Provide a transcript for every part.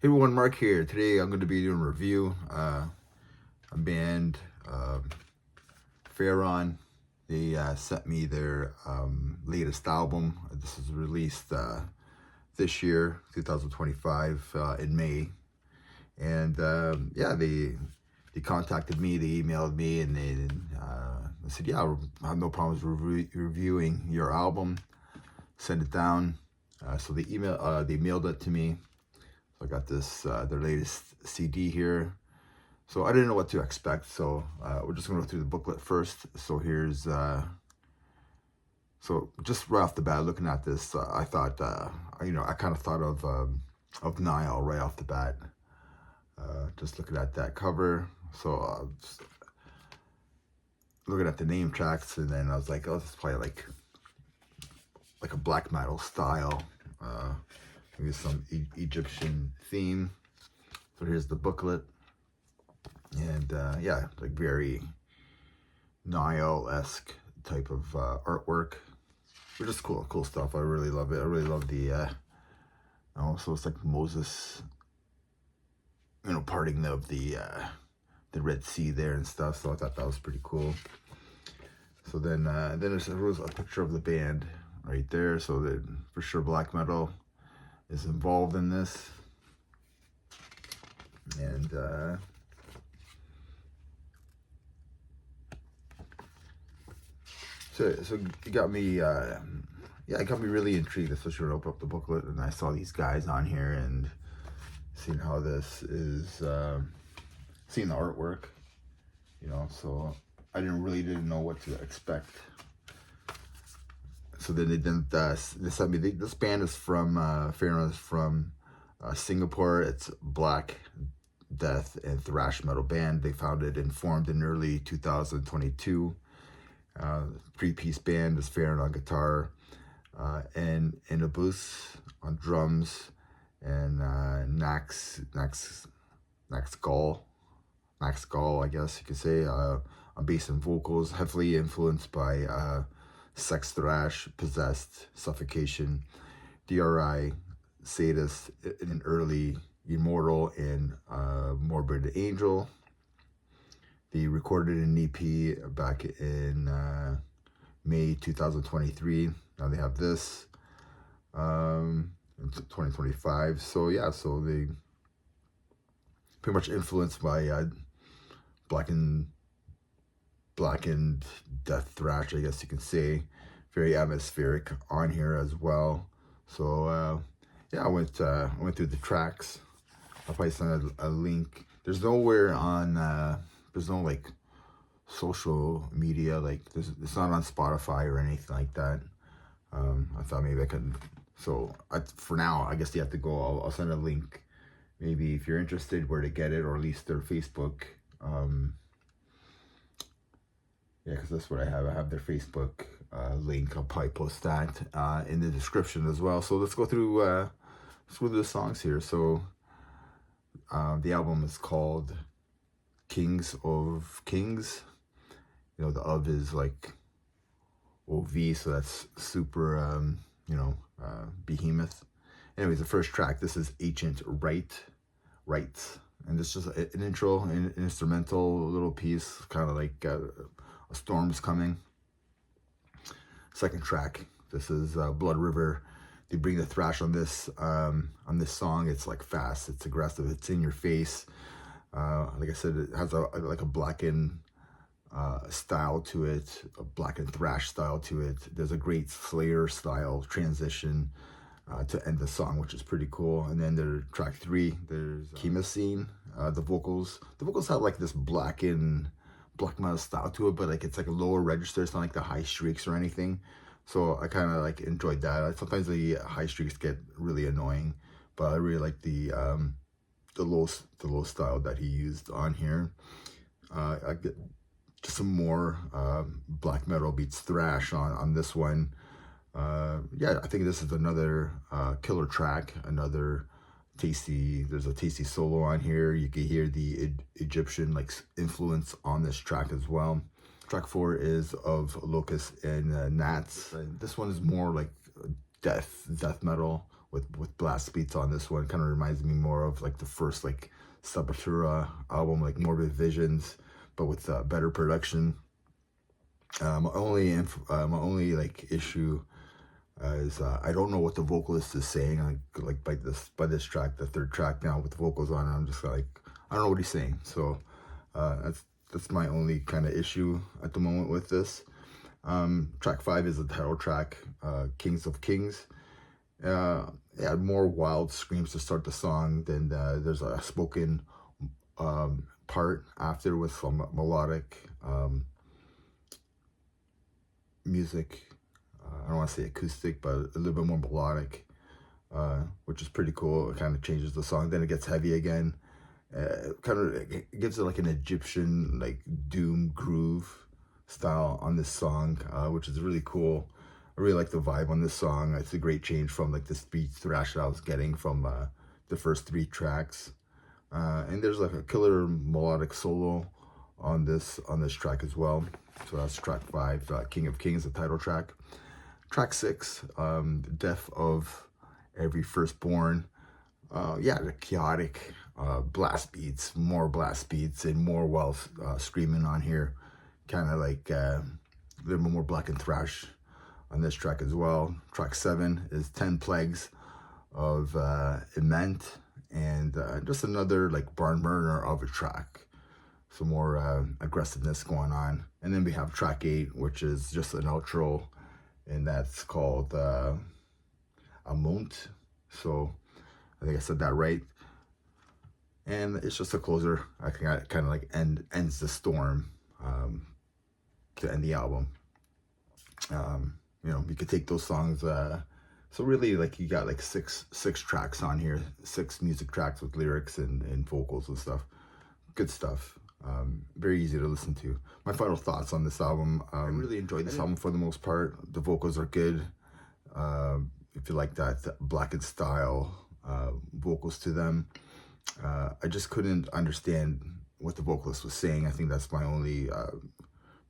Hey everyone, Mark here. Today I'm going to be doing a review. A band, Fyraun, they sent me their latest album. This is released this year, 2025, in May. And yeah, they contacted me, they emailed me, and they said, yeah, I have no problems reviewing your album. Send it down. So they mailed it to me. I got this, their latest CD here. So I didn't know what to expect. So we're just gonna go through the booklet first. So here's, so just right off the bat, looking at this, I thought, I kind of thought of Nile right off the bat. Just looking at that cover. So just looking at the name tracks, and then I was like, oh, this is probably like a black metal style. Maybe some Egyptian theme. So here's the booklet, and yeah, like very Nile-esque type of artwork, which is cool stuff. I really love it. I really love the so it's like Moses, parting of the Red Sea there and stuff. So I thought that was pretty cool. So then there was a picture of the band right there. So that for sure black metal is involved in this. And so it got me yeah, it got me really intrigued, especially when I opened up the booklet and I saw these guys on here and seeing how this is seeing the artwork, so I didn't know what to expect. So then they sent me, this band is from, Fyraun is from Singapore. It's black death and thrash metal band. They founded and formed in early 2022. Three-piece band is Fyraun on guitar, and Inabus on drums, and Max Gall, I guess you could say, on bass and vocals, heavily influenced by sex thrash, possessed, suffocation, DRI, sadist, an early immortal, and morbid angel. They recorded an EP back in May 2023. Now they have this in 2025. So yeah, so they pretty much influenced by Blackened death thrash, I guess you can say. Very atmospheric on here as well. So yeah, I went through the tracks. I'll probably send a link. There's nowhere on there's no like social media, like it's not on Spotify or anything like that. I thought maybe I could, so for now I guess you have to go. I'll send a link, maybe if you're interested, where to get it, or at least their Facebook. Yeah, because that's what I have. I have their Facebook link. I'll probably post that in the description as well. So let's go through the songs here. So the album is called Kings of Kings. The of is like OV, so that's super, behemoth. Anyways, the first track, this is Ancient Rites. And this is just an intro, an instrumental little piece, kind of like a storm's coming. Second track, this is Blood River. They bring the thrash on this song. It's like fast, it's aggressive, it's in your face. Like I said, it has like a blackened style to it, a blackened thrash style to it. There's a great Slayer style transition to end the song, which is pretty cool. And then there's track 3, there's Kima Scene. The vocals have like this black metal style to it, but like it's like a lower register. It's not like the high shrieks or anything. So I kind of like enjoyed that. Sometimes the high shrieks get really annoying, but I really like the low style that he used on here. I get just some more black metal beats thrash on this one. Yeah, I think this is another killer track, another tasty. There's a tasty solo on here. You can hear the Egyptian like influence on this track as well. Track 4 is of Locusts and Gnats. This one is more like death metal, with blast beats on this one. Kind of reminds me more of like the first like Sepultura album, like Morbid Visions, but with better production. My only like issue is I don't know what the vocalist is saying. Like by this track, the third track now with the vocals on it, I'm just like, I don't know what he's saying. So that's my only kind of issue at the moment with this. Track 5 is the title track, Kings of Kings. Yeah, more wild screams to start the song. Then there's a spoken part after with some melodic music. I don't want to say acoustic, but a little bit more melodic, which is pretty cool. It kind of changes the song. Then it gets heavy again. It gives it like an Egyptian like doom groove style on this song, which is really cool. I really like the vibe on this song. It's a great change from like the speed thrash that I was getting from the first 3 tracks. And there's like a killer melodic solo on this track as well. So that's track 5, King of Kings, the title track. Track 6, Death of Every Firstborn. Yeah, the chaotic blast beats, more blast beats, and more while screaming on here. Kind of like a little bit more Blackened thrash on this track as well. Track 7 is 10 Plagues of Ement, and just another like barn burner of a track. Some more aggressiveness going on. And then we have track 8, which is just an outro, and that's called Amont. So I think I said that right. And it's just a closer. I think it kind of like ends the storm to end the album. You know, you could take those songs. So really, like you got like six tracks on here, 6 music tracks with lyrics and vocals and stuff. Good stuff. Very easy to listen to. My final thoughts on this album. I really enjoyed this album for the most part. The vocals are good. If you like that Blackened style vocals to them. I just couldn't understand what the vocalist was saying. I think that's my only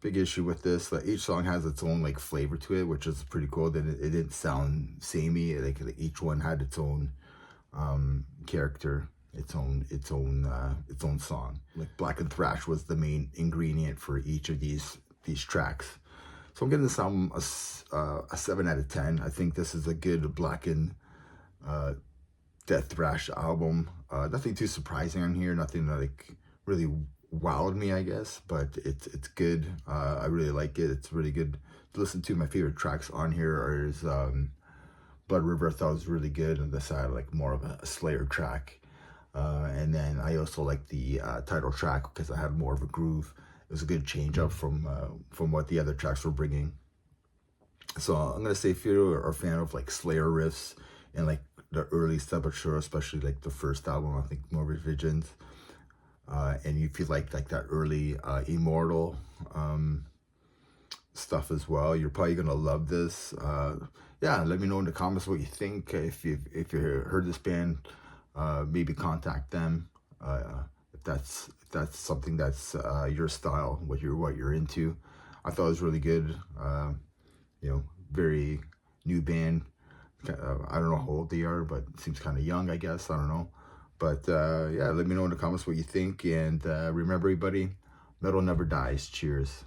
big issue with this. Like, each song has its own like flavor to it, which is pretty cool. That it didn't sound samey. Like each one had its own character, its own song. Like Blackened thrash was the main ingredient for each of these tracks. So I'm giving this album a 7 out of 10. I think this is a good Blackened death thrash album. Nothing too surprising on here. Nothing that like really wowed me, I guess, but it's good. I really like it. It's really good to listen to. My favorite tracks on here is Blood River. I thought was really good, and this had like more of a Slayer track. And then I also like the title track because I had more of a groove. It was a good change up from what the other tracks were bringing. So I'm gonna say if you're a fan of like Slayer riffs and like the early Sepultura, especially like the first album, I think Morbid Visions, and if you like that early Immortal stuff as well, you're probably gonna love this. Yeah, let me know in the comments what you think. If you heard this band, maybe contact them if that's something that's your style, what you're into. I thought it was really good. You know, very new band. I don't know how old they are, but it seems kind of young, I guess. I don't know. But yeah, let me know in the comments what you think. And remember, everybody, metal never dies. Cheers.